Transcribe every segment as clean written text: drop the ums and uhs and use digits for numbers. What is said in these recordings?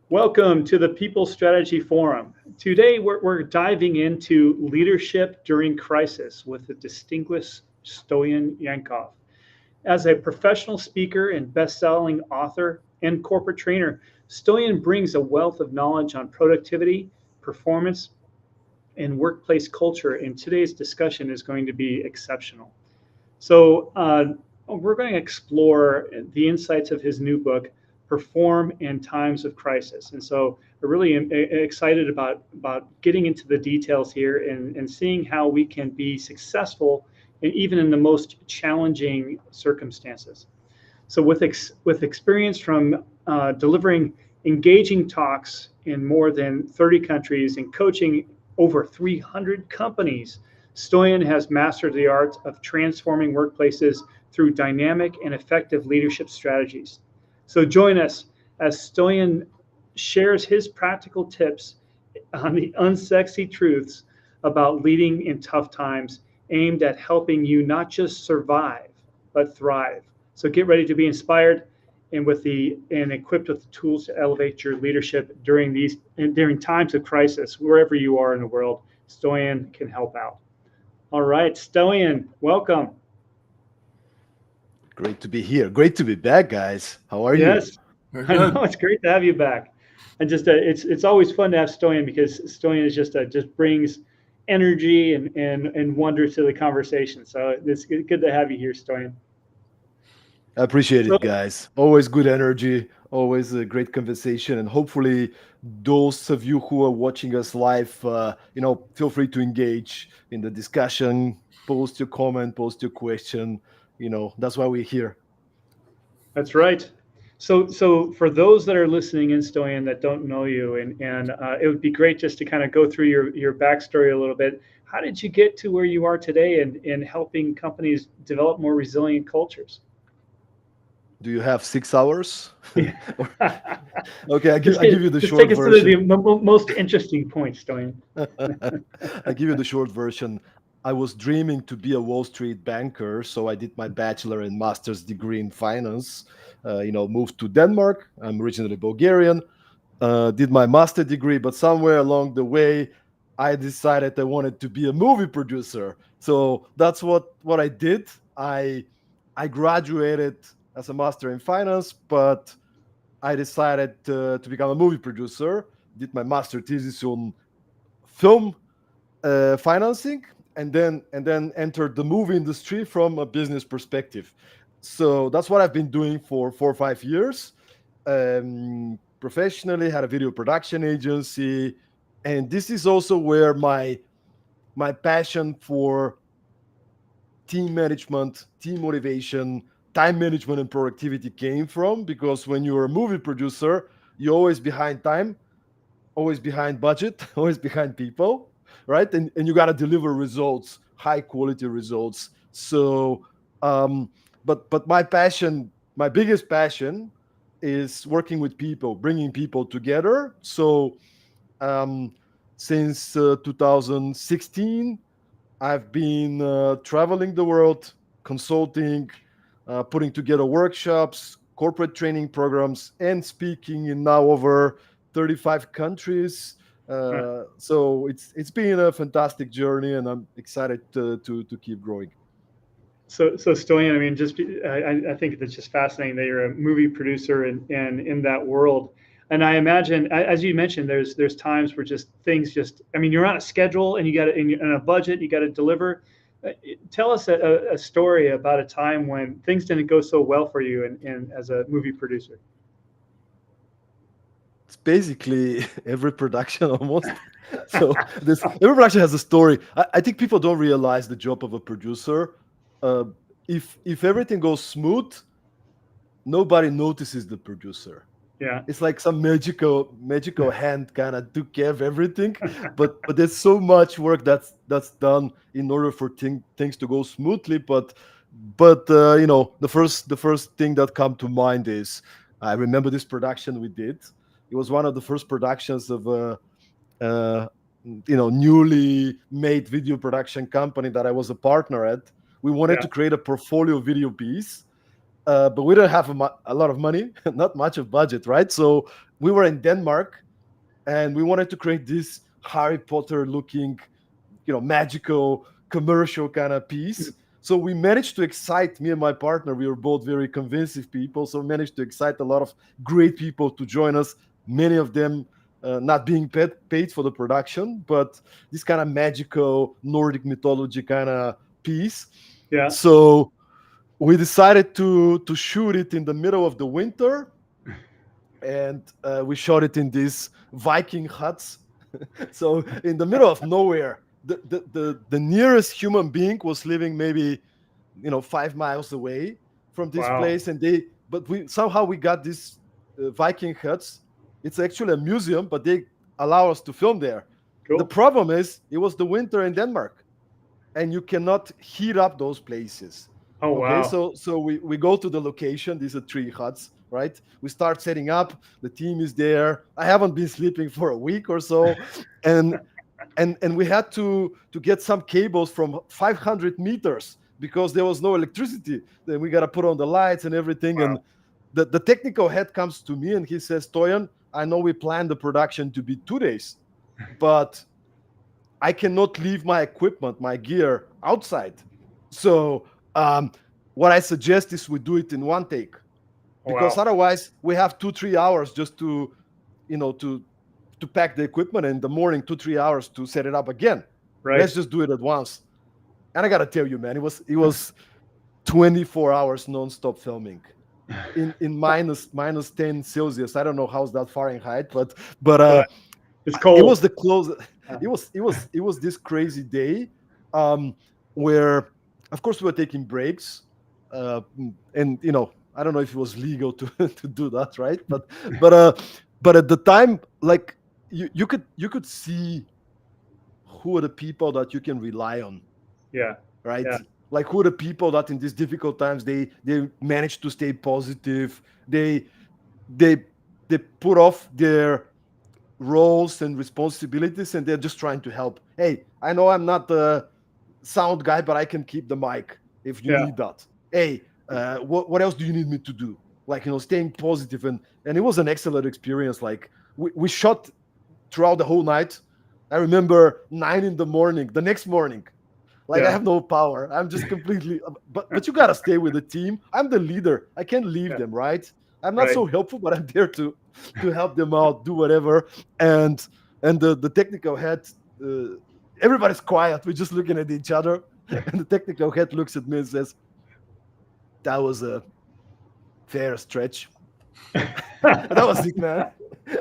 Welcome to the People Strategy Forum. Today, we're diving into leadership during crisis with the distinguished Stoyan Yankov. As a professional speaker and best-selling author and corporate trainer, Stoyan brings a wealth of knowledge on productivity, performance, and workplace culture, and today's discussion is going to be exceptional. So, we're going to explore the insights of his new book, Perform in Times of Crisis. And so, I really am excited about getting into the details here and seeing how we can be successful and even in the most challenging circumstances. So, with experience from delivering engaging talks in more than 30 countries and coaching over 300 companies, Stoyan has mastered the art of transforming workplaces through dynamic and effective leadership strategies. So join us as Stoyan shares his practical tips on the unsexy truths about leading in tough times, aimed at helping you not just survive, but thrive. So get ready to be inspired and equipped with the tools to elevate your leadership during times of crisis, wherever you are in the world. Stoyan can help out. All right, Stoyan, welcome. Great to be here. Great to be back, guys. How are you? Yes, Very I know good. it's great to have you back, and just it's always fun to have Stoyan because Stoyan is just brings energy and wonder to the conversation. So it's good to have you here, Stoyan. I appreciate So it, guys. Always good energy, always a great conversation, and hopefully, those of you who are watching us live, feel free to engage in the discussion. Post your comment, post your question. That's why we're here. that's right. So for those that are listening in, Stoyan, that don't know you, and it would be great just to kind of go through your backstory a little bit. How did you get to where you are today in helping companies develop more resilient cultures? Do you have 6 hours? Yeah. Okay, just I give get, you the just take short us to the version. most interesting points, Stoyan. I give you the short version. I was dreaming to be a Wall Street banker, so I did my bachelor and master's degree in finance. Moved to Denmark. I'm originally Bulgarian. Did my master degree, but somewhere along the way, I decided I wanted to be a movie producer. So that's what I did. I graduated as a master in finance, but I decided to become a movie producer. Did my master thesis on film financing, and then entered the movie industry from a business perspective. So that's what I've been doing for 4 or 5 years. Professionally, had a video production agency, and this is also where my passion for team management, team motivation, time management, and productivity came from. Because when you're a movie producer, you're always behind time, always behind budget, always behind people, right? And you got to deliver results, high quality results. So, but my passion, my biggest passion, is working with people, bringing people together. So, um, since 2016, I've been traveling the world, consulting, putting together workshops, corporate training programs, and speaking in now over 35 countries. So it's been a fantastic journey, and I'm excited to keep growing. So Stoyan, I mean, I think it's just fascinating that you're a movie producer and in that world. And I imagine, as you mentioned, there's times where just things just, I mean, you're on a schedule and you got to, in a budget, you got to deliver. Tell us a story about a time when things didn't go so well for you in as a movie producer. It's basically every production almost. So this every production has a story. I think people don't realize the job of a producer. Uh, if everything goes smooth, nobody notices the producer. Yeah. It's like some magical hand kind of took care of everything, but there's so much work that's done in order for things to go smoothly. But the first thing that come to mind is, I remember this production we did. It was one of the first productions of a uh, newly made video production company that I was a partner at. We wanted Yeah. to create a portfolio video piece, but we don't have a lot of money, not much of budget, right? So we were in Denmark, and we wanted to create this Harry Potter looking, magical commercial kind of piece. So we managed to excite, me and my partner. We were both very convincing people, so we managed to excite a lot of great people to join us. Many of them not being paid for the production, but this kind of magical Nordic mythology kind of piece. Yeah. So we decided to shoot it in the middle of the winter, and we shot it in these Viking huts. So in the middle of nowhere, the nearest human being was living maybe 5 miles away from this Wow. place, and we got these Viking huts. It's actually a museum, but they allow us to film there. Cool. The problem is it was the winter in Denmark, and you cannot heat up those places. Oh, Okay, wow. so we go to the location. These are 3 huts, right? We start setting up. The team is there. I haven't been sleeping for a week or so, and we had to get some cables from 500 meters because there was no electricity. Then we got to put on the lights and everything. Wow. And the technical head comes to me and he says, Stoyan, I know we planned the production to be 2 days, but I cannot leave my equipment, my gear outside. So what I suggest is we do it in 1 take, because Wow. otherwise we have 2-3 hours just to pack the equipment, and in the morning 2-3 hours to set it up again. Right. Let's just do it at once. And I gotta tell you, man, it was 24 hours non-stop filming in minus 10 Celsius. I don't know how's that Fahrenheit, but It's cold. it was the close. It was this crazy day where, of course, we were taking breaks, and I don't know if it was legal to to do that, right? But at the time, like you could see who are the people that you can rely on, Yeah. right? Yeah. Like who are the people that in these difficult times they manage to stay positive. They put off their roles and responsibilities, and they're just trying to help. Hey, I know I'm not the sound guy, but I can keep the mic if you Yeah. need that. Hey, what else do you need me to do? Like, staying positive. And it was an excellent experience. Like we shot throughout the whole night. I remember 9 in the morning, the next morning. Like, I Yeah. have no power. I'm just completely, but you got to stay with the team. I'm the leader. I can't leave Yeah. them, right? I'm not Right. so helpful, but I'm there to help them out, do whatever. And the technical head, everybody's quiet. We're just looking at each other. And the technical head looks at me and says, that was a fair stretch. That was it, man.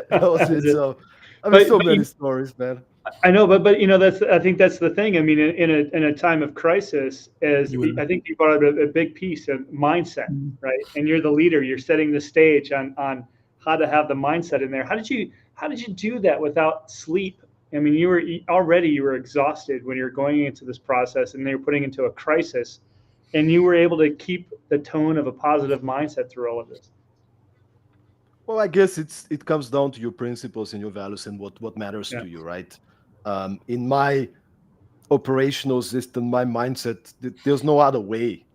That was it. So, I mean, so many stories, man. I know, but I think that's the thing. I mean, in a time of crisis, I think you brought up a big piece of mindset, right? And you're the leader. You're setting the stage on how to have the mindset in there. How did you do that without sleep? I mean, you were exhausted when you're going into this process, and they were putting into a crisis, and you were able to keep the tone of a positive mindset through all of this. Well, I guess it comes down to your principles and your values and what matters to you, right? In my operational system, my mindset, there's no other way.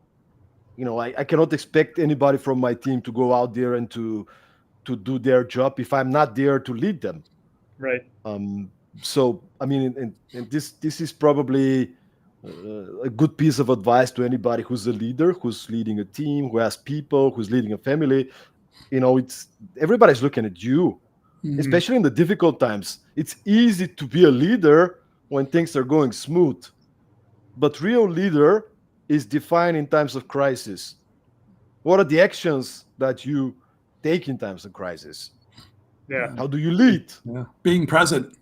I cannot expect anybody from my team to go out there and to do their job if I'm not there to lead them. Right. So, I mean, and this is probably a good piece of advice to anybody who's a leader, who's leading a team, who has people, who's leading a family. It's everybody's looking at you, especially in the difficult times. It's easy to be a leader when things are going smooth, but real leader is defined in times of crisis. What are the actions that you take in times of crisis? Yeah. How do you lead? Yeah. Being present.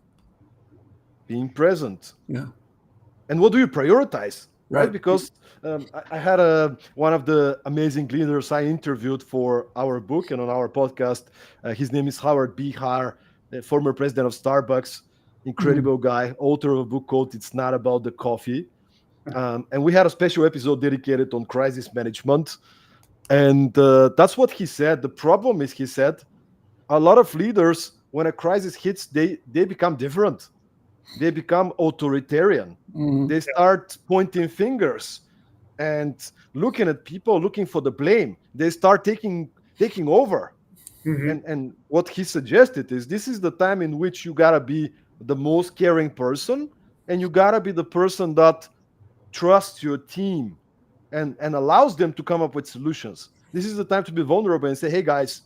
Being present. Yeah. And what do you prioritize? Right. Because I had one of the amazing leaders I interviewed for our book and on our podcast. His name is Howard Bihar, the former president of Starbucks, incredible guy, author of a book called "It's Not About the Coffee." And we had a special episode dedicated on crisis management. And that's what he said. The problem is, he said, a lot of leaders, when a crisis hits, they become different. They become authoritarian. They start pointing fingers and looking at people, looking for the blame. They start taking over. Hmm. And what he suggested is this is the time in which you gotta be the most caring person, and you gotta be the person that trusts your team and allows them to come up with solutions. This is the time to be vulnerable and say, hey guys,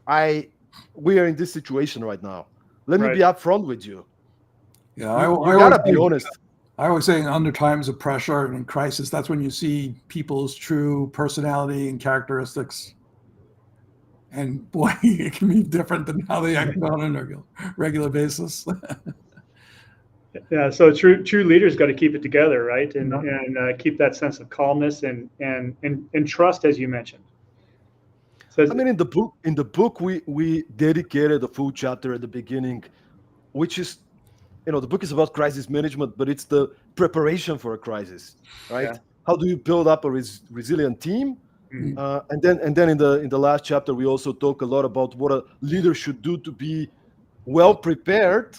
I we are in this situation right now. Let me be Right. upfront with you. Yeah, You gotta be honest. I always say under times of pressure and in crisis, that's when you see people's true personality and characteristics. And boy, it can be different than how they act on a regular basis. Yeah. So true leaders got to keep it together, right? And Yeah. keep that sense of calmness and trust, as you mentioned. So I mean, in the book, we dedicated a full chapter at the beginning, which is, the book is about crisis management, but it's the preparation for a crisis, yeah. right? How do you build up a resilient team? Mhm. And then in the last chapter, we also talk a lot about what a leader should do to be well prepared,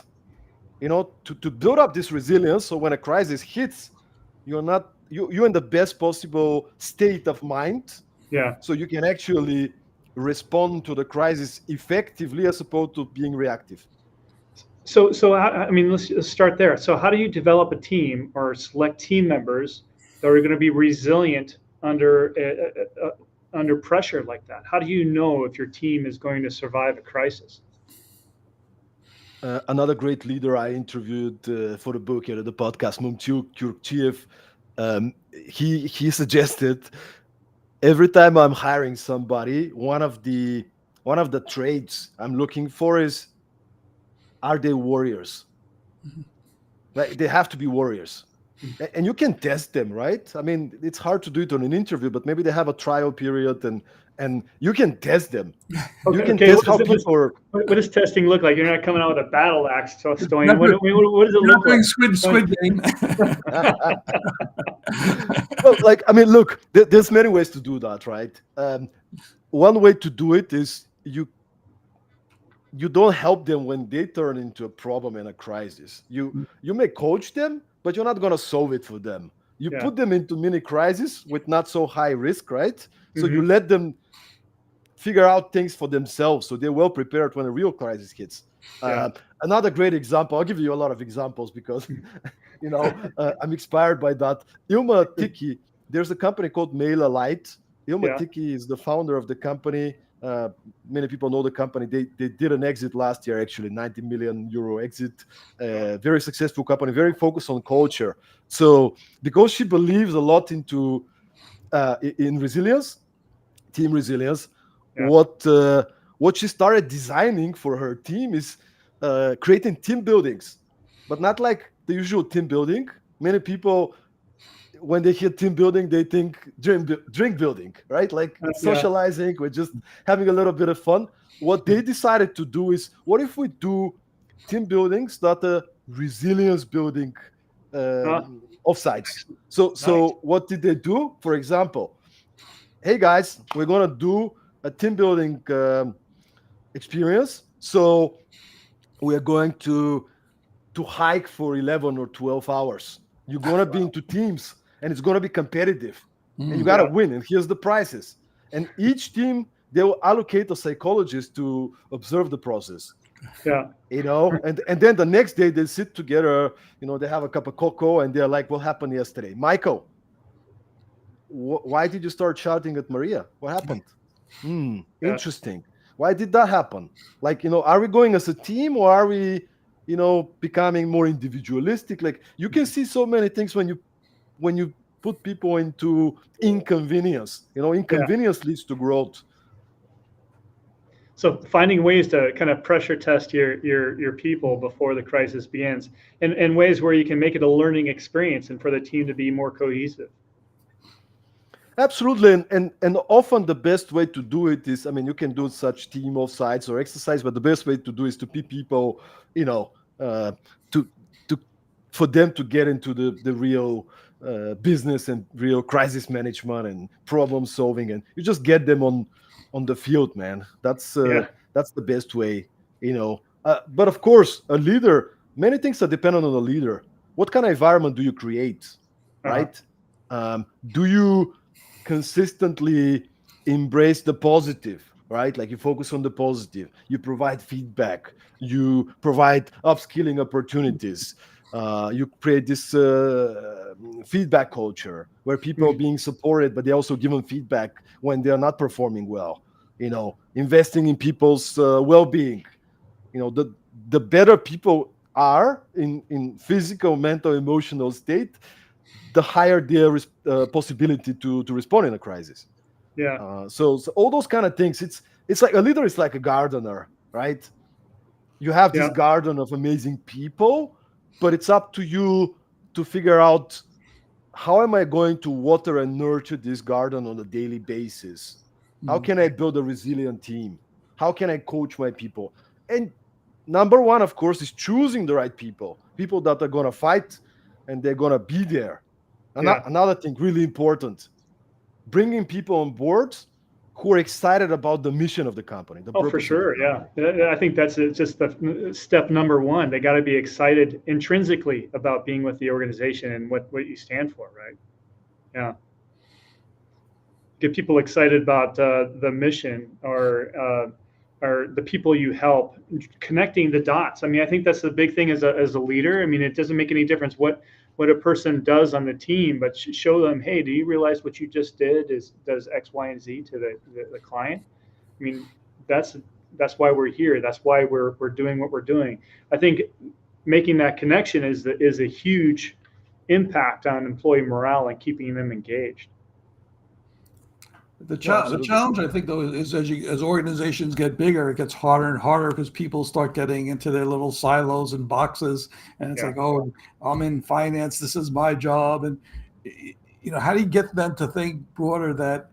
to build up this resilience. So when a crisis hits, you're in the best possible state of mind, Yeah. so you can actually respond to the crisis effectively as opposed to being reactive. So I mean, let's start there. So how do you develop a team or select team members that are going to be resilient under pressure like that? How do you know if your team is going to survive a crisis? Another great leader I interviewed for the book, the podcast, Mumtiu Kurchiev, he suggested every time I'm hiring somebody, one of the traits I'm looking for is, are they warriors? Like, they have to be warriors. And you can test them, right? I mean, it's hard to do it on an interview, but maybe they have a trial period, and you can test them. You Okay. can Okay. test how people are. What does testing look like? You're not coming out with a battle axe, so Stoyan. Not What, good. what does it You're look not doing like? Squid Game. Well, like, I mean, look, there's many ways to do that, right? One way to do it is you don't help them when they turn into a problem and a crisis. You may coach them, but you're not going to solve it for them. You Yeah. put them into mini crisis with not so high risk, right? So you Hmm. let them figure out things for themselves, so they're well prepared when a real crisis hits. Yeah. Another great example, I'll give you a lot of examples because I'm inspired by that. Ilma Tiki, there's a company called Mail Light. Ilma Yeah. Tiki is the founder of the company. Many people know the company. They did an exit last year, actually, 90 million euro exit. Very successful company, very focused on culture. So because she believes a lot in resilience, team resilience, Yeah. what she started designing for her team is creating team buildings, but not like the usual team building. Many people, when they hear team building, they think drink building, right? Like it's Yeah. socializing, we're just having a little bit of fun. What they decided to do is, what if we do team buildings that are resilience building offsites? So Nice. so what did they do? For example, hey guys, we're gonna do a team building experience. So we are going to hike for 11 or 12 hours. You're gonna be into teams, and it's gonna be competitive, and you gotta Yeah. win. And here's the prizes. And each team, they will allocate a psychologist to observe the process. Yeah. And then the next day they sit together. They have a cup of cocoa, and they're like, "What happened yesterday, Michael? Why did you start shouting at Maria? What happened? Yeah. Interesting. Why did that happen? Like, are we going as a team, or are we, becoming more individualistic? Like, you can see so many things when you put people into inconvenience. Yeah. Inconvenience leads to growth. So finding ways to kind of pressure test your people before the crisis begins, and ways where you can make it a learning experience and for the team to be more cohesive. Absolutely, and often the best way to do it is, I mean, you can do such team offsites or exercise, but the best way to do is to be people, to to for them to get into the real business and real crisis management and problem solving, and you just get them on the field, man. Yeah. That's the best way. But of course, a leader, many things are dependent on a leader. What kind of environment do you create, Uh-huh. right? Do you consistently embrace the positive? right? Like you focus on the positive, you provide feedback, you provide upskilling opportunities, you create this feedback culture where people are being supported, but they also given feedback when they are not performing well. Investing in people's well-being. The better people are in physical, mental, emotional state, the higher their possibility to respond in a crisis. Yeah. So all those kind of things. It's like a leader is like a gardener, right? You have this Yeah. garden of amazing people, but it's up to you to figure out how am I going to water and nurture this garden on a daily basis? How can I build a resilient team? How can I coach my people? And number one, of course, is choosing the right people that are going to fight and they're going to be there. Yeah. Another thing really important, bringing people on board who are excited about the mission of the company, the Oh, for purpose of the sure. company. Yeah. I think that's just the step number one. They got to be excited intrinsically about being with the organization and what you stand for, right? Yeah. Get people excited about the mission or the people you help, connecting the dots. I mean, I think that's the big thing as a leader. I mean, it doesn't make any difference what a person does on the team, but show them, hey, do you realize what you just did does X, Y, and Z to the client? I mean, that's why we're here. That's why we're doing what we're doing. I think making that connection is a huge impact on employee morale and keeping them engaged. The Absolutely. challenge, I think, though, is as organizations get bigger, it gets harder and harder because people start getting into their little silos and boxes, and it's Yeah. like, oh, I'm in finance, this is my job, and how do you get them to think broader that,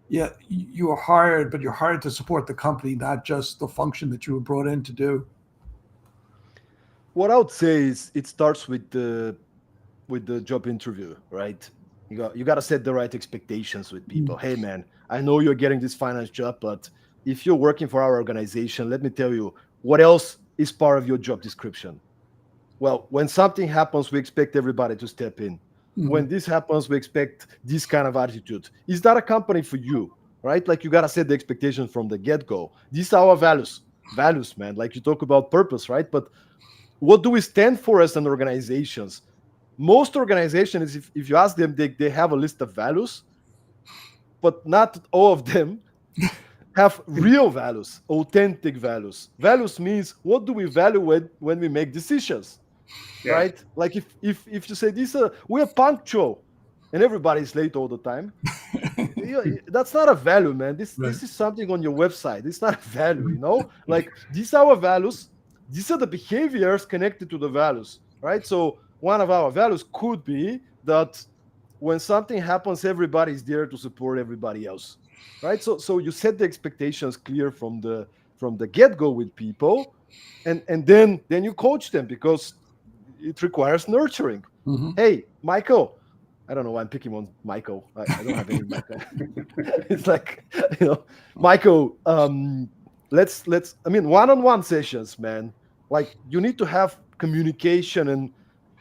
yeah, you are hired, but you're hired to support the company, not just the function that you were brought in to do. What I would say is it starts with the job interview, right? You got to set the right expectations with people. Hey, man, I know you're getting this finance job, but if you're working for our organization, let me tell you what else is part of your job description. Well, when something happens, we expect everybody to step in. When this happens, we expect this kind of attitude. Is that a company for you, right? Like you got to set the expectations from the get-go. These are our values, man. Like you talk about purpose, right? But what do we stand for as an organizations? Most organizations, if you ask them, they have a list of values, but not all of them have real values, authentic values. Values means what do we value when we make decisions, Yeah. right? Like if you say this, we're punctual, and everybody's late all the time. That's not a value, man. This is something on your website. It's not a value, Like these are our values. These are the behaviors connected to the values, right? So one of our values could be that when something happens, everybody is there to support everybody else, right? So you set the expectations clear from the get-go with people, and then you coach them because it requires nurturing. Hey, Michael, I don't know why I'm picking on Michael. I don't have any Michael. It's like, Michael, let's one-on-one sessions, man. Like you need to have communication and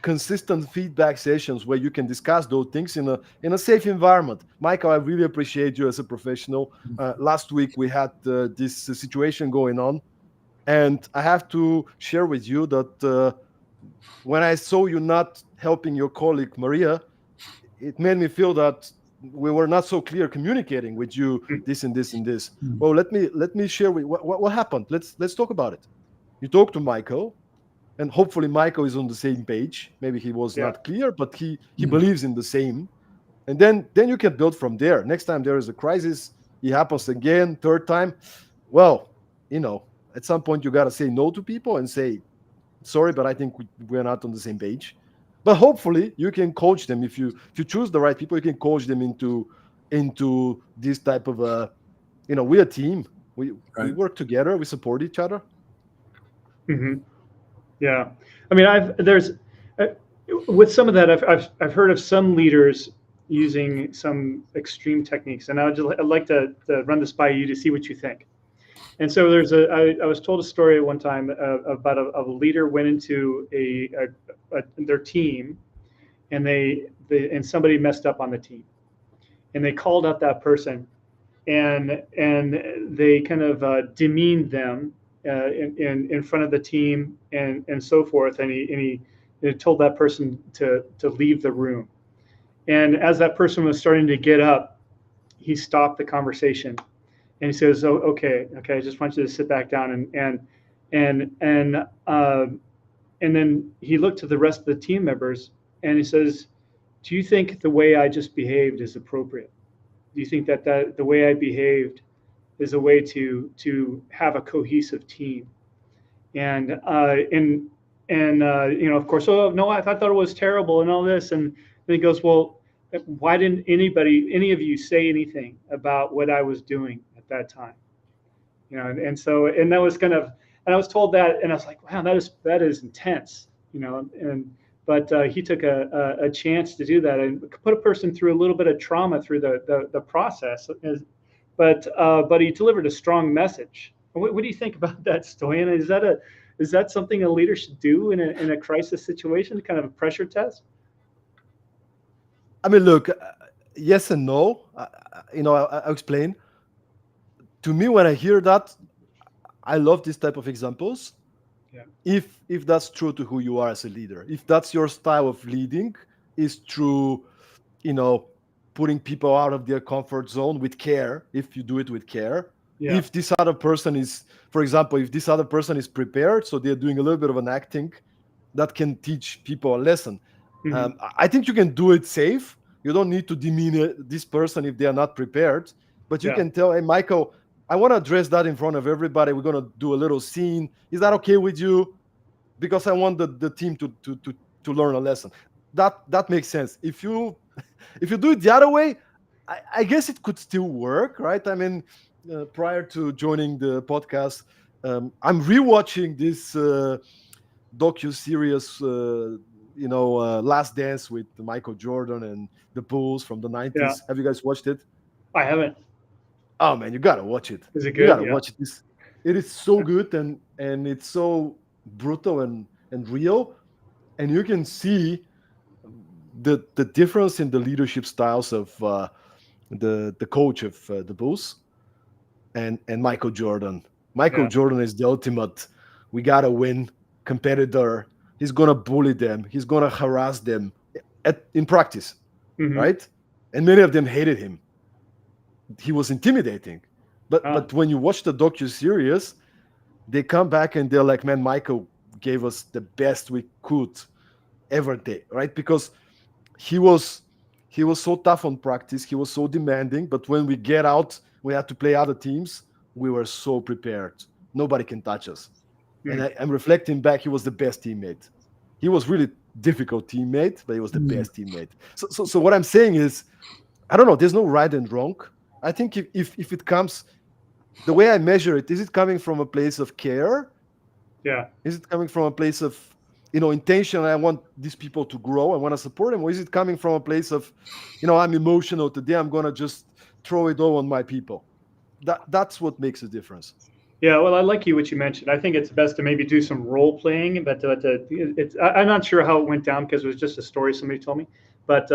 consistent feedback sessions where you can discuss those things in a safe environment. Michael, I really appreciate you as a professional. Last week we had this situation going on, and I have to share with you that when I saw you not helping your colleague Maria, it made me feel that we were not so clear communicating with you this and this and this. Well, let me share with what happened. Let's talk about it. You talk to Michael, and hopefully Michael is on the same page. Maybe he was not clear, but he believes in the same. And then you can build from there. Next time there is a crisis, it happens again, third time. Well, at some point you got to say no to people and say, sorry, but I think we're not on the same page. But hopefully you can coach them. If you choose the right people, you can coach them into this type of we're a team. We work together. We support each other. Mm-hmm. Yeah, I mean, with some of that, I've heard of some leaders using some extreme techniques, and I'd like to run this by you to see what you think. And so I was told a story one time about a leader went into their team, and and somebody messed up on the team, and they called up that person, and they kind of demeaned them in front of the team and so forth. And he told that person to leave the room. And as that person was starting to get up, he stopped the conversation and he says, "Oh, okay, I just want you to sit back down." And then he looked to the rest of the team members and he says, "Do you think the way I just behaved is appropriate? Do you think that the way I behaved is a way to have a cohesive team?" And of course, "Oh no, I thought it was terrible and all this." And then he goes, "Well, why didn't any of you say anything about what I was doing at that time?" And that was kind of, and I was told that, and I was like, "Wow, that is intense," but he took a chance to do that and put a person through a little bit of trauma through the process, but he delivered a strong message. What do you think about that, Stoyan? Is that something a leader should do in a crisis situation, kind of a pressure test? I mean, look, yes and no. I'll explain. To me, when I hear that, I love this type of examples. Yeah. If that's true to who you are as a leader, if that's your style of leading, is through, putting people out of their comfort zone with care. If you do it with care, Yeah. if this other person is, for example, if this other person is prepared, so they're doing a little bit of an acting, that can teach people a lesson. Mhm. I think you can do it safe. You don't need to demean this person if they are not prepared, but you Yeah. can tell, "Hey, Michael, I want to address that in front of everybody. We're going to do a little scene. Is that okay with you? Because I want the team to learn a lesson." That makes sense. If you do it the other way, I guess it could still work, right? I mean, prior to joining the podcast, I'm rewatching this docu-series, Last Dance with Michael Jordan and the Bulls from the 90s. Yeah. Have you guys watched it? I haven't. Oh man, you gotta watch it. Is it You good? gotta Yeah. watch it. It is so good, and it's so brutal and real, and you can see the difference in the leadership styles of the coach of the Bulls and Michael Jordan. Michael Yeah. Jordan is the ultimate. We gotta win competitor. He's gonna bully them. He's gonna harass them in practice, Mhm. right? And many of them hated him. He was intimidating. Ah. But when you watch the docu-series, they come back and they're like, "Man, Michael gave us the best we could ever day," right? Because he was so tough on practice, he was so demanding, but when we get out, we had to play other teams, we were so prepared. Nobody can touch us. And I'm reflecting back, he was the best teammate. He was really difficult teammate, but he was the best teammate. So what I'm saying is, I don't know, there's no right and wrong. I think if it comes, the way I measure it, is it coming from a place of care? Yeah. Is it coming from a place of, intention? I want these people to grow. I want to support them. Or is it coming from a place of, I'm emotional today, I'm going to just throw it all on my people? That's what makes a difference. Yeah, well, I like what you mentioned. I think it's best to maybe do some role playing, but I'm not sure how it went down because it was just a story somebody told me. But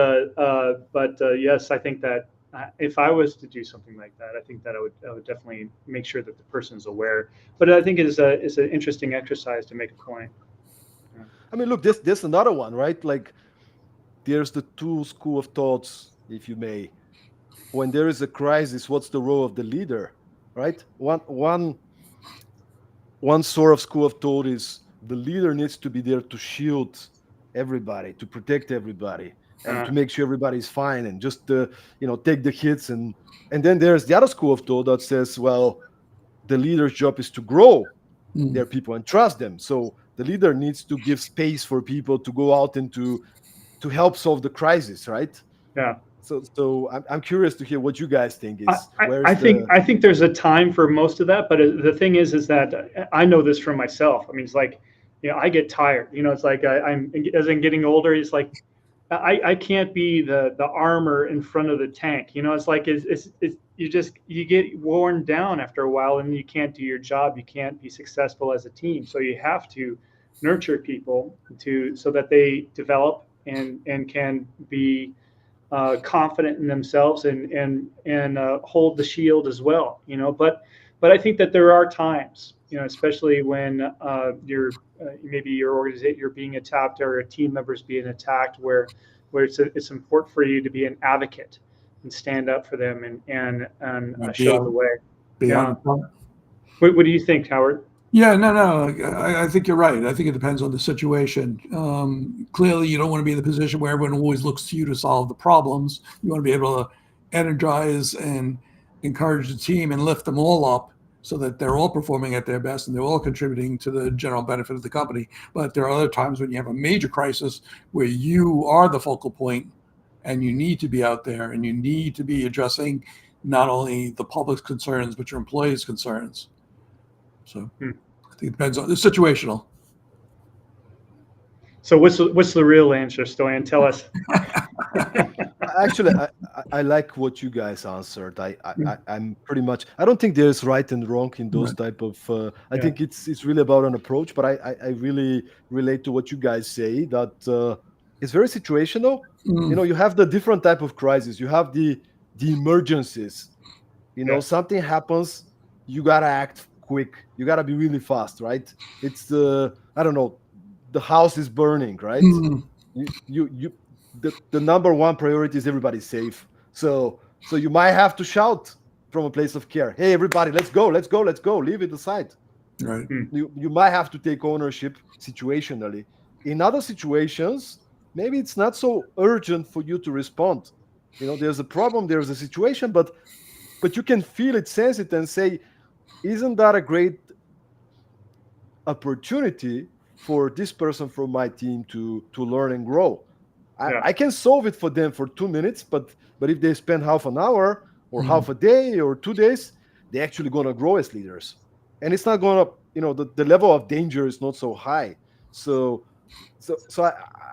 yes, I think that if I was to do something like that, I think that I would definitely make sure that the person is aware. But I think it's an interesting exercise to make a point. I mean, look, there's another one, right? Like, there's the two school of thoughts, if you may. When there is a crisis, what's the role of the leader, right? One sort of school of thought is the leader needs to be there to shield everybody, to protect everybody, and to make sure everybody's fine, and just take the hits. And then there's the other school of thought that says, well, the leader's job is to grow their people and trust them. So the leader needs to give space for people to go out and to help solve the crisis, right? Yeah. So I'm curious to hear what you guys think. I think there's a time for most of that, but the thing is that I know this from myself. I mean, it's like, I get tired. It's like I'm as I'm getting older. It's like I can't be the armor in front of the tank. It's like it's you get worn down after a while, and you can't do your job. You can't be successful as a team. So you have to nurture people so that they develop and can be confident in themselves and hold the shield as well. But I think that there are times, especially when maybe your organization, you're being attacked, or a team member's being attacked, where it's important for you to be an advocate and stand up for them and show the way. Beyond. What do you think, Howard? Yeah, no. I think you're right. I think it depends on the situation. Clearly, you don't want to be in the position where everyone always looks to you to solve the problems. You want to be able to energize and encourage the team and lift them all up so that they're all performing at their best and they're all contributing to the general benefit of the company. But there are other times when you have a major crisis where you are the focal point and you need to be out there and you need to be addressing not only the public's concerns, but your employees' concerns. So I think it depends on the situational. So what's the real answer, Stoyan? Tell us. Actually, I like what you guys answered. I'm pretty much. I don't think there's right and wrong in those type of. I think it's really about an approach. But I really relate to what you guys say, that it's very situational. You have the different type of crisis. You have the emergencies. Something happens, you gotta act quick. You gotta be really fast, right? It's I don't know, the house is burning, right? The number one priority is everybody safe. So you might have to shout from a place of care. Hey, everybody, let's go. Leave it aside. Right. You might have to take ownership situationally. In other situations, maybe it's not so urgent for you to respond. There's a problem, there's a situation, but you can feel it, sense it, and say, isn't that a great opportunity for this person from my team to learn and grow? I can solve it for them for 2 minutes, but if they spend half an hour or half a day or 2 days, they're actually going to grow as leaders. And it's not going to, the level of danger is not so high. So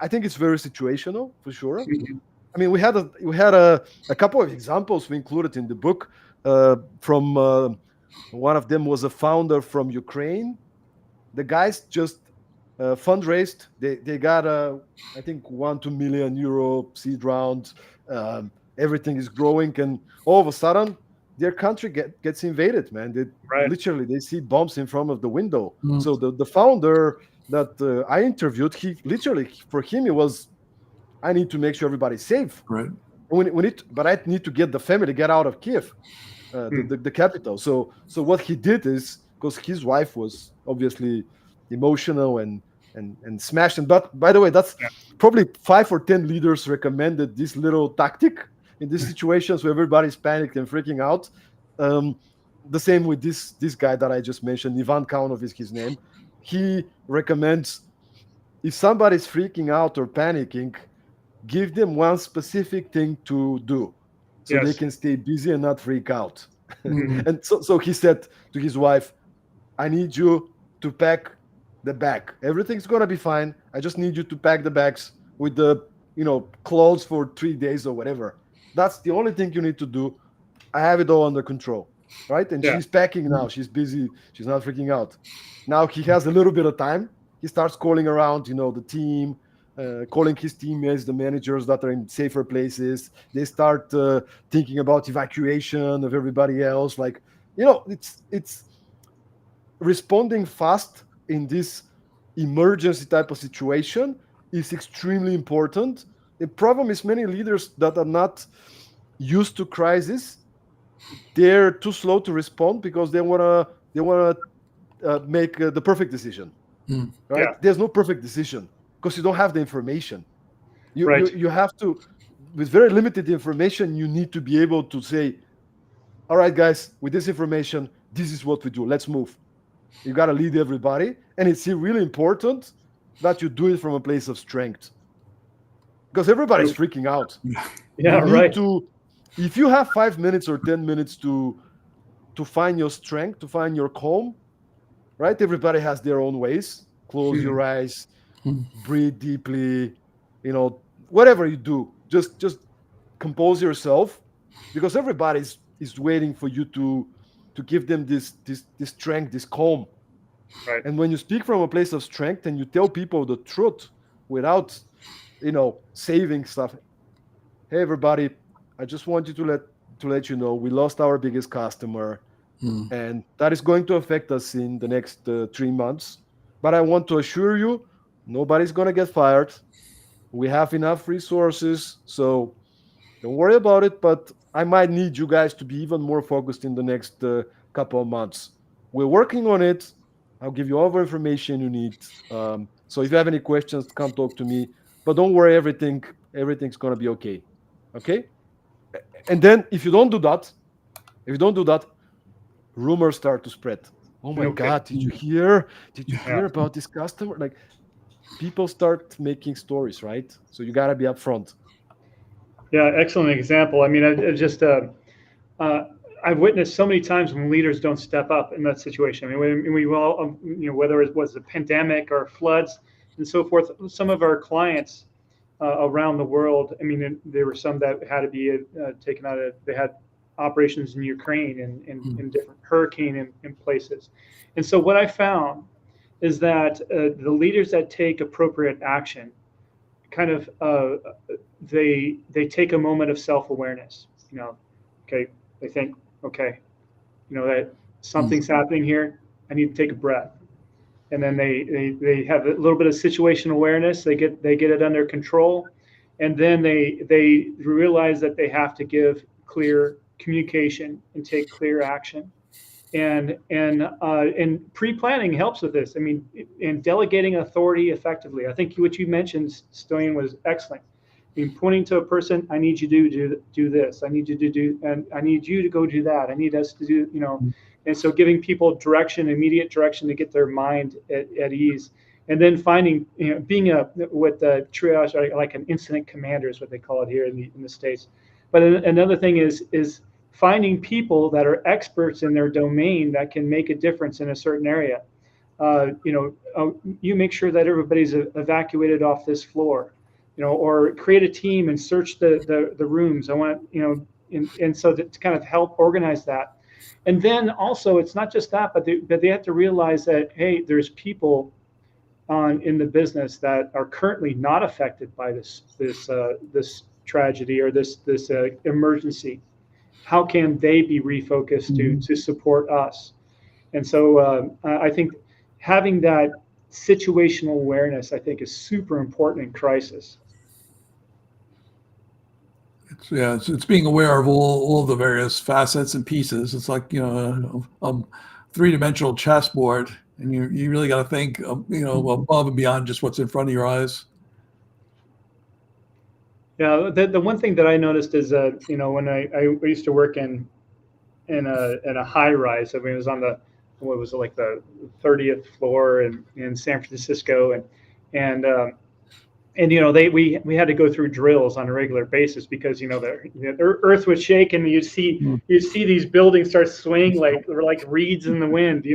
I think it's very situational for sure. I mean, we had a couple of examples we included in the book. From one of them was a founder from Ukraine. The guys just fundraised. They got I think 1-2 million euro seed round. Everything is growing, and all of a sudden, their country gets invaded. Man, literally they see bombs in front of the window. So the founder that I interviewed, for him it was, I need to make sure everybody's safe. Right. But I need to get the family get out of Kiev, the capital. So what he did is, because his wife was obviously emotional and smashed. And but by the way, that's probably 5 or 10 leaders recommended this little tactic in these situations where everybody's panicked and freaking out. The same with this guy that I just mentioned, Ivan Kaunov is his name. He recommends, if somebody's freaking out or panicking, give them one specific thing to do so they can stay busy and not freak out. And so he said to his wife, I need you to pack the bag. Everything's going to be fine. I just need you to pack the bags with the clothes for 3 days or whatever. That's the only thing you need to do. I have it all under control. Right? And she's packing now. She's busy. She's not freaking out. Now he has a little bit of time. He starts calling around, the team, calling his teammates, the managers that are in safer places. They start thinking about evacuation of everybody else. Like, it's responding fast in this emergency type of situation is extremely important. The problem is many leaders that are not used to crisis, they're too slow to respond because they wanna make the perfect decision. Right? Yeah. There's no perfect decision because you don't have the information. You have to, with very limited information, you need to be able to say, all right, guys, with this information, this is what we do. Let's move. You got to lead everybody. And it's really important that you do it from a place of strength because everybody's freaking out. If you have 5 minutes or 10 minutes to find your strength, to find your calm, right? Everybody has their own ways. Close your eyes, breathe deeply, whatever you do, just compose yourself because everybody is waiting for you to give them this strength, this calm. Right. And when you speak from a place of strength and you tell people the truth without, saving stuff. hey everybody, I just want you to let you know we lost our biggest customer, and that is going to affect us in the next 3 months. But I want to assure you, nobody's going to get fired. We have enough resources, so don't worry about it. But I might need you guys to be even more focused in the next couple of months. We're working on it. I'll give you all the information you need. So if you have any questions, come talk to me. But don't worry, everything's going to be okay. Okay? And then if you don't do that, rumors start to spread. Oh my Okay. God, did you hear? Did you hear about this customer? Like, people start making stories, right? So you got to be upfront. Yeah, excellent example. I mean, I've witnessed so many times when leaders don't step up in that situation. I mean, we all, whether it was a pandemic or floods and so forth, some of our clients around the world, I mean, there were some that had to be taken out of, they had operations in Ukraine and in different hurricane in places. And so what I found is that the leaders that take appropriate action kind of they take a moment of self-awareness. Okay, they think, okay, that something's happening here. I need to take a breath, and then they have a little bit of situational awareness. They get it under control, and then they realize that they have to give clear communication and take clear action. And pre-planning helps with this. I mean, and delegating authority effectively. I think what you mentioned, Stoyan, was excellent. I mean, pointing to a person, I need you to do this. I need you to do, and I need you to go do that. I need us to do, and so giving people direction, immediate direction to get their mind at ease, and then finding, being with the triage, like an incident commander is what they call it here in the States. But another thing is finding people that are experts in their domain that can make a difference in a certain area. You make sure that everybody's evacuated off this floor, or create a team and search the rooms. I want, and so to kind of help organize that. And then also, it's not just that, but they have to realize that, hey, there's people in the business that are currently not affected by this tragedy or this emergency. How can they be refocused to support us? And so I think having that situational awareness, I think, is super important in crisis. It's being aware of all the various facets and pieces. It's like, a three-dimensional chessboard, and you really got to think, above and beyond just what's in front of your eyes. Yeah, the one thing that I noticed is when I used to work in a high rise. I mean, it was on what was it, like the 30th floor in San Francisco, and we had to go through drills on a regular basis because the earth would shake and you'd see these buildings start swaying like reeds in the wind.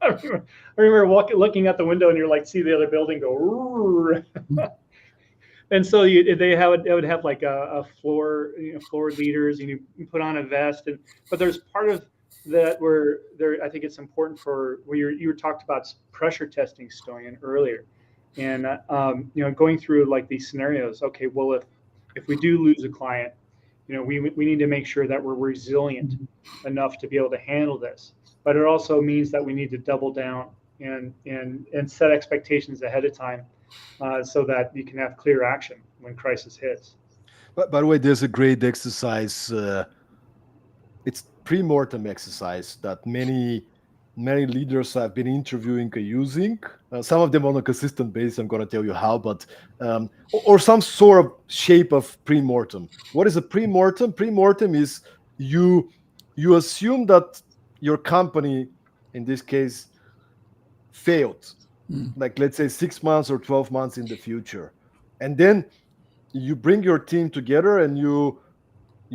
I remember looking out the window and you're like, see the other building go. And so they would have like a floor leaders, and you put on a vest, but there's part of that where there, I think it's important for where you were talked about pressure testing, Stoyan, earlier, and going through like these scenarios. Okay, well, if we do lose a client, we need to make sure that we're resilient enough to be able to handle this. But it also means that we need to double down and set expectations ahead of time. So that you can have clear action when crisis hits. But by the way, there's a great exercise. It's Premortem exercise that many leaders have been interviewing are using. Some of them on a consistent basis. I'm going to tell you how, but or some sort of shape of Premortem. What is a Premortem? Premortem is you assume that your company, in this case, failed. Like, let's say 6 months or 12 months in the future, and then you bring your team together and you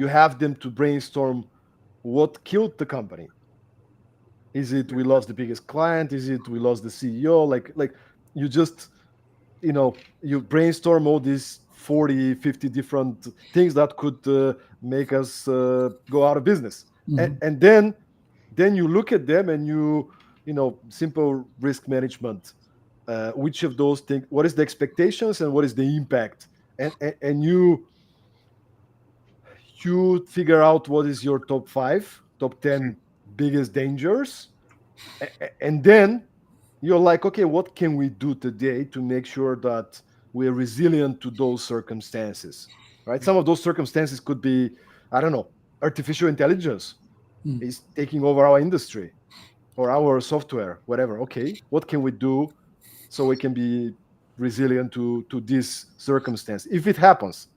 have them to brainstorm what killed the company. Is it we lost the biggest client? Is it we lost the CEO? Like you just you brainstorm all these 40, 50 different things that could make us go out of business. And then you look at them and simple risk management. Which of those things, what is the expectations and what is the impact, and you you figure out what is your top 5, top 10 biggest dangers, and then you're like, okay, what can we do today to make sure that we're resilient to those circumstances, right? Some of those circumstances could be, I don't know, artificial intelligence is taking over our industry or our software, whatever. Okay, what can we do so we can be resilient to this circumstance if it happens,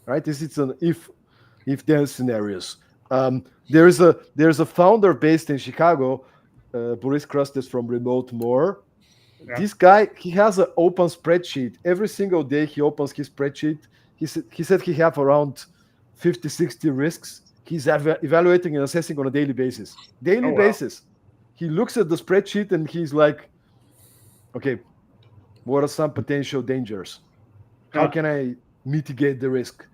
right? This is an if then scenarios. There's a founder based in Chicago, Boris Krustes from Remote More. Yeah. This guy, he has an open spreadsheet. Every single day he opens his spreadsheet. He said he have around 50, 60 risks. He's evaluating and assessing on a daily basis. Daily Oh, wow. basis. He looks at the spreadsheet and he's like, okay, what are some potential dangers? How Yeah. can I mitigate the risk?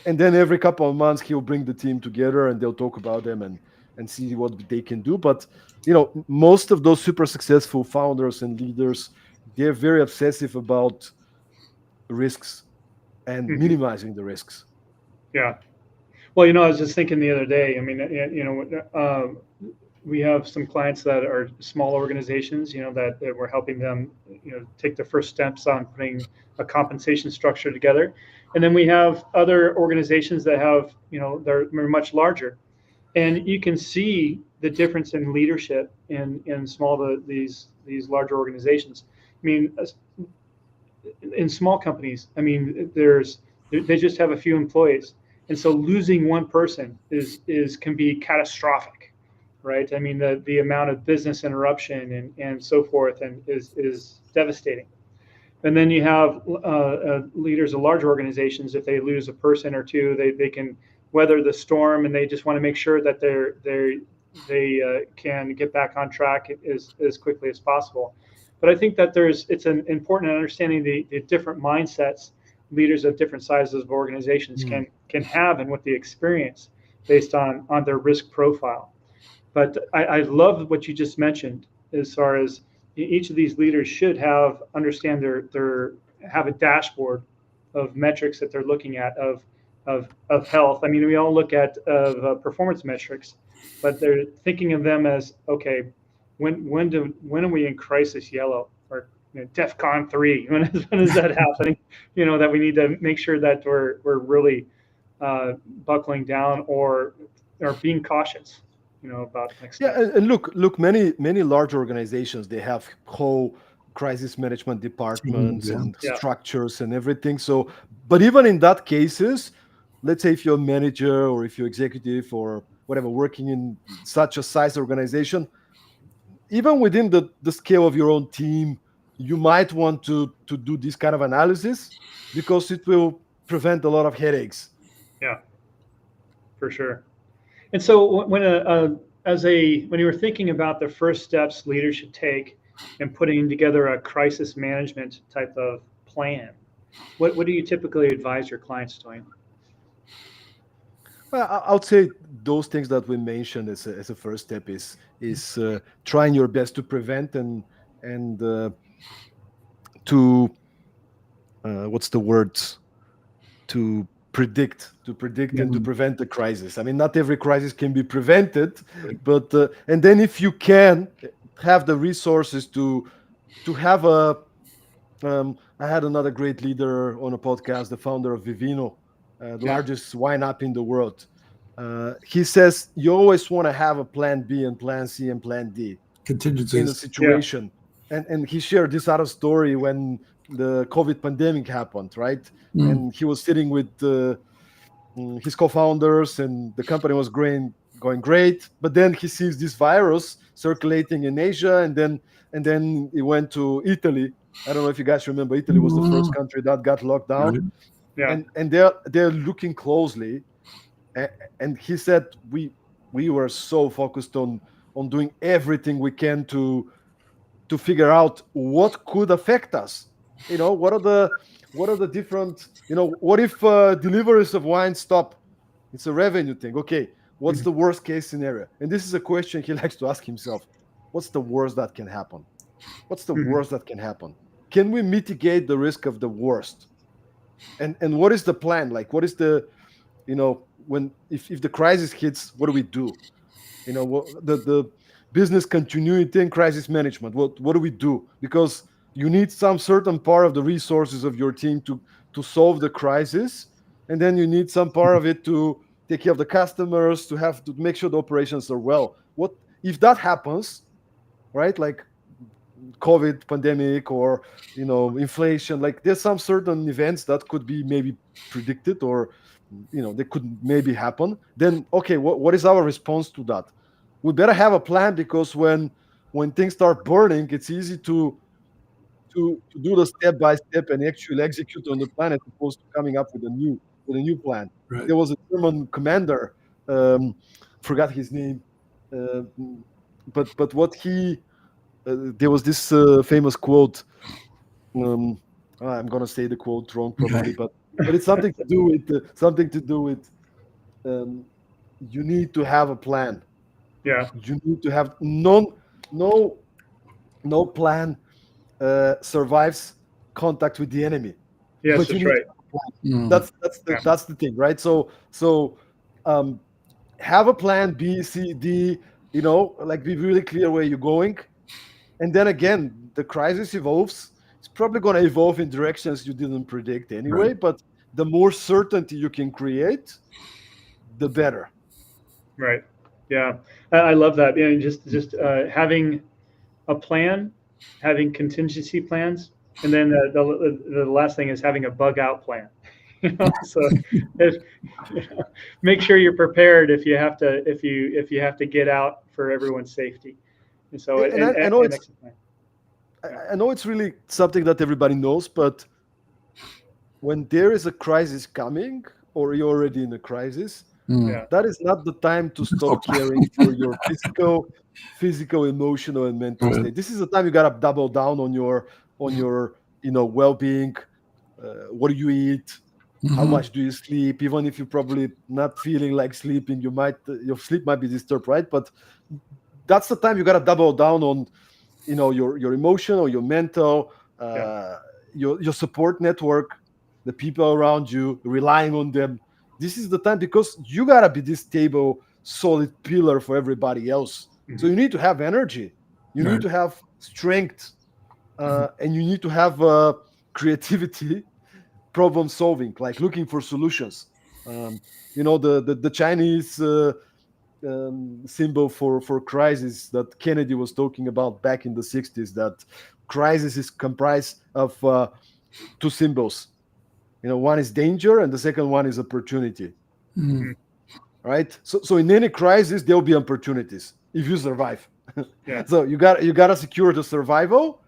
And then every couple of months he'll bring the team together and they'll talk about them and see what they can do. But most of those super successful founders and leaders, they're very obsessive about risks and Mhm. minimizing the risks. Yeah. Well, I was just thinking the other day. I mean, we have some clients that are small organizations, that we're helping them, take the first steps on putting a compensation structure together. And then we have other organizations that have, they're much larger. And you can see the difference in leadership in small to these larger organizations. I mean, in small companies, I mean, they just have a few employees, and so losing one person can be catastrophic, right? I mean, the amount of business interruption and so forth and is devastating. And then you have leaders of large organizations. If they lose a person or two, they can weather the storm, and they just want to make sure that they can get back on track as quickly as possible. But I think that it's an important understanding the different mindsets leaders of different sizes of organizations can have and what they experience based on their risk profile. But I love what you just mentioned as far as each of these leaders should understand have a dashboard of metrics that they're looking at of health. I mean, we all look at performance metrics, but they're thinking of them as, okay, when are we in crisis yellow or DEFCON 3? When is that happening? That we need to make sure that we're really buckling down or being cautious. About next steps. Yeah, and look, many large organizations, they have whole crisis management departments and structures and everything. So, but even in that cases, let's say if you're a manager or if you're executive or whatever, working in such a size organization, even within the scale of your own team, you might want to do this kind of analysis because it will prevent a lot of headaches. Yeah, for sure. And so when when you were thinking about the first steps leaders should take in putting together a crisis management type of plan, what do you typically advise your clients doing? Well, I would say those things that we mentioned as a first step is trying your best to prevent and to what's the word, to predict and to prevent the crisis. I mean, not every crisis can be prevented, but and then if you can have the resources to have a I had another great leader on a podcast, the founder of Vivino, the largest wine app in the world. He says you always want to have a plan B and plan C and plan D contingencies in a situation. And he shared this other story when the COVID pandemic happened, right? And he was sitting with his co-founders, and the company was going great. But then he sees this virus circulating in Asia, and then he went to Italy. I don't know if you guys remember, Italy was the first country that got locked down. Yeah. And they're looking closely. And he said we were so focused on doing everything we can to figure out what could affect us. What are the different, what if deliveries of wine stop? It's a revenue thing. Okay, what's the worst case scenario? And this is a question he likes to ask himself. What's the worst that can happen? What's the worst that can happen? Can we mitigate the risk of the worst? And what is the plan? Like, what is the when if the crisis hits, what do we do? The business continuity and crisis management. What do we do? Because you need some certain part of the resources of your team to solve the crisis, and then you need some part of it to take care of the customers, to have to make sure the operations are well. What if that happens, right? Like COVID pandemic or inflation. Like there's some certain events that could be maybe predicted or they could maybe happen. Then okay, what is our response to that? We better have a plan, because when things start burning, it's easy to do the step by step and actually execute on the plan as opposed to coming up with a new plan. Right. There was a German commander, forgot his name, uh, but what he there was this famous quote. I'm gonna say the quote wrong probably, Okay. but it's something to do with um, you need to have a plan. Yeah. You need to have no no plan survives contact with the enemy, Yes, but you that's need right. to have a plan. Mm. That's that's the thing, right? So um, have a plan B, C, D. Like be really clear where you're going, and then again, the crisis evolves. It's probably going to evolve in directions you didn't predict anyway. Right. But the more certainty you can create, the better. Right. Yeah. I love that. Just having a plan, having contingency plans, and then the last thing is having a bug out plan. So if, make sure you're prepared if you have to if you have to get out for everyone's safety. And so And I know and it's exit plan. I know it's really something that everybody knows, but when there is a crisis coming, or you're already in a crisis, Mm. Yeah. that is not the time to stop caring for your physical, emotional, and mental Right. state. This is the time you gotta double down on your well-being. What do you eat? How Mhm. much do you sleep? Even if you're probably not feeling like sleeping, your sleep might be disturbed, right? But that's the time you gotta double down on your emotional, your mental, Yeah. your support network, the people around you, relying on them. This is the time, because you gotta be this stable, solid pillar for everybody else. So Mhm. you need to have energy, you need Right. to have strength, and you need to have creativity, problem solving, like looking for solutions. The Chinese symbol for crisis that Kennedy was talking about back in the 60s, that crisis is comprised of two symbols. One is danger and the second one is opportunity. Mm. Right? So in any crisis there'll be opportunities if you survive. Yeah. So you gotta secure the survival,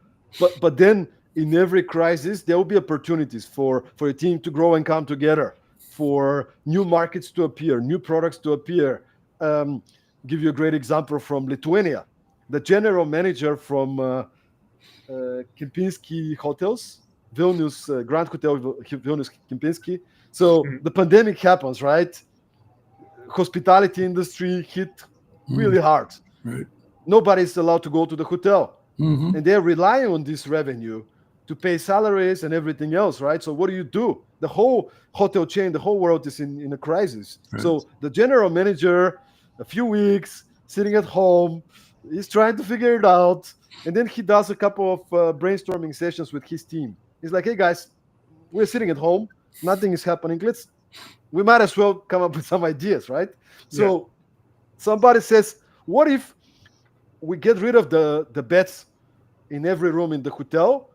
but then in every crisis there will be opportunities for a team to grow and come together, for new markets to appear, new products to appear. um, Give you a great example from Lithuania. The general manager from Kempinski Hotels, Vilnius Grand Hotel, Vilnius Kempinski. So Mhm. the pandemic happens, right? Hospitality industry hit Mm. really hard. Right. Nobody's allowed to go to the hotel, Mhm. and they're relying on this revenue to pay salaries and everything else, right? So what do? The whole hotel chain, the whole world is in a crisis. Right. So the general manager, a few weeks sitting at home, he's trying to figure it out, and then he does a couple of brainstorming sessions with his team. He's like, "Hey guys, we're sitting at home, nothing is happening. We might as well come up with some ideas, right?" Yeah. So somebody says, "What if we get rid of the beds in every room in the hotel,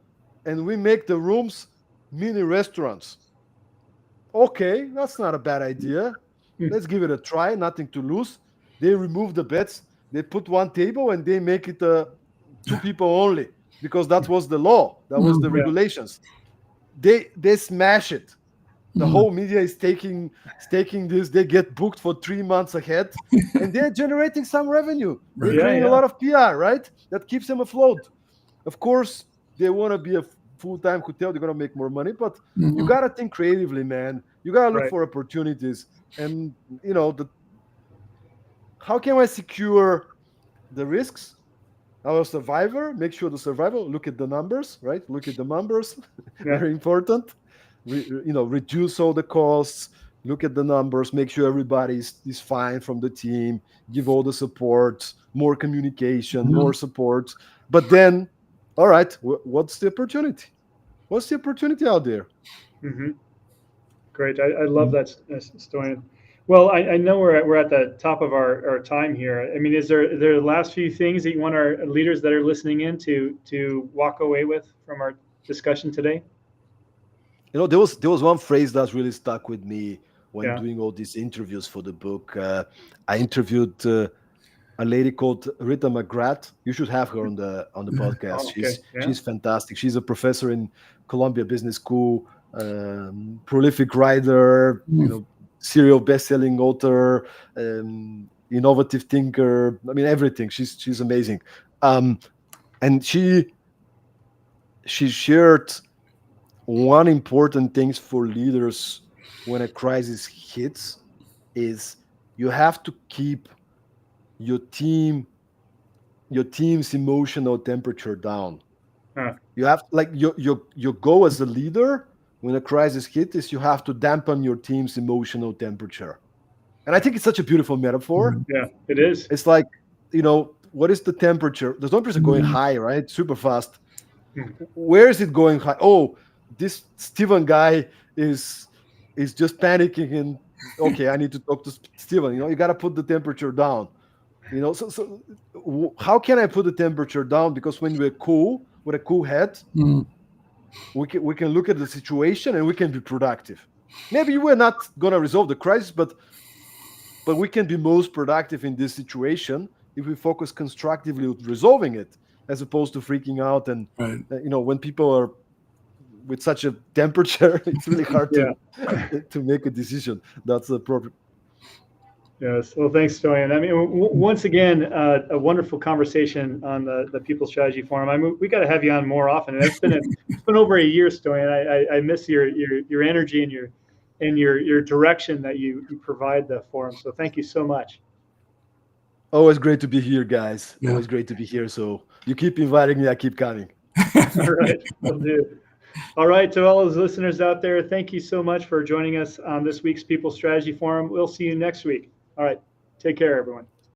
and we make the rooms mini restaurants?" Okay, that's not a bad idea. Mm. Let's give it a try. Nothing to lose. They remove the beds. They put one table and they make it two people only, because that was the law. That was the Mm. Yeah. regulations. They smash it. The Mm. whole media is taking this. They get booked for 3 months ahead, and they're generating some revenue. They're Right. Yeah. creating a Yeah. lot of PR, right? That keeps them afloat. Of course, they want to be a full-time hotel. They're gonna make more money, but you Mhm. gotta think creatively, man. You gotta look Right. for opportunities, and how can I secure the risks? Our survivor, make sure the survival. Look at the numbers, right? Look at the numbers. Yeah. Very important. Reduce all the costs. look at the numbers, make sure everybody is fine from the team, give all the support, more communication, more support. But then, all right, what's the opportunity? What's the opportunity out there? Mm-hmm. Great. I love that, Stoyan. Well, I know we're at the top of our time here. I mean, is there the last few things that you want our leaders that are listening in to walk away with from our discussion today? There was one phrase that really stuck with me when Yeah. doing all these interviews for the book. I interviewed a lady called Rita McGrath. You should have her on the podcast. Oh, okay. Yeah. She's fantastic. She's a professor in Columbia Business School, prolific writer, serial best-selling author, innovative thinker. I mean, everything. She's amazing. And she shared one important thing for leaders when a crisis hits is you have to keep your team's emotional temperature down. Huh. You have your goal as a leader when a crisis hits is you have to dampen your team's emotional temperature. And I think it's such a beautiful metaphor. Yeah, it is. It's like, what is the temperature? The temperature is going high, right? Super fast. Where is it going high? Oh, this Steven guy is just panicking and okay, I need to talk to Steven. You got to put the temperature down. So how can I put the temperature down? Because when we're cool, with a cool head, we can look at the situation and we can be productive. Maybe we're not gonna resolve the crisis, but we can be most productive in this situation if we focus constructively on resolving it, as opposed to freaking out. And when people are with such a temperature, it's really hard to make a decision that's appropriate. Yes. Well, thanks, Stoyan. I mean, once again, a wonderful conversation on the People Strategy Forum. I mean, we got to have you on more often. And it's been over a year, Stoyan. I miss your energy and your direction that you provide the forum. So thank you so much. Always great to be here, guys. Yeah. Always great to be here. So you keep inviting me, I keep coming. All right, will do. All right, to all those listeners out there, thank you so much for joining us on this week's People Strategy Forum. We'll see you next week. All right, take care, everyone.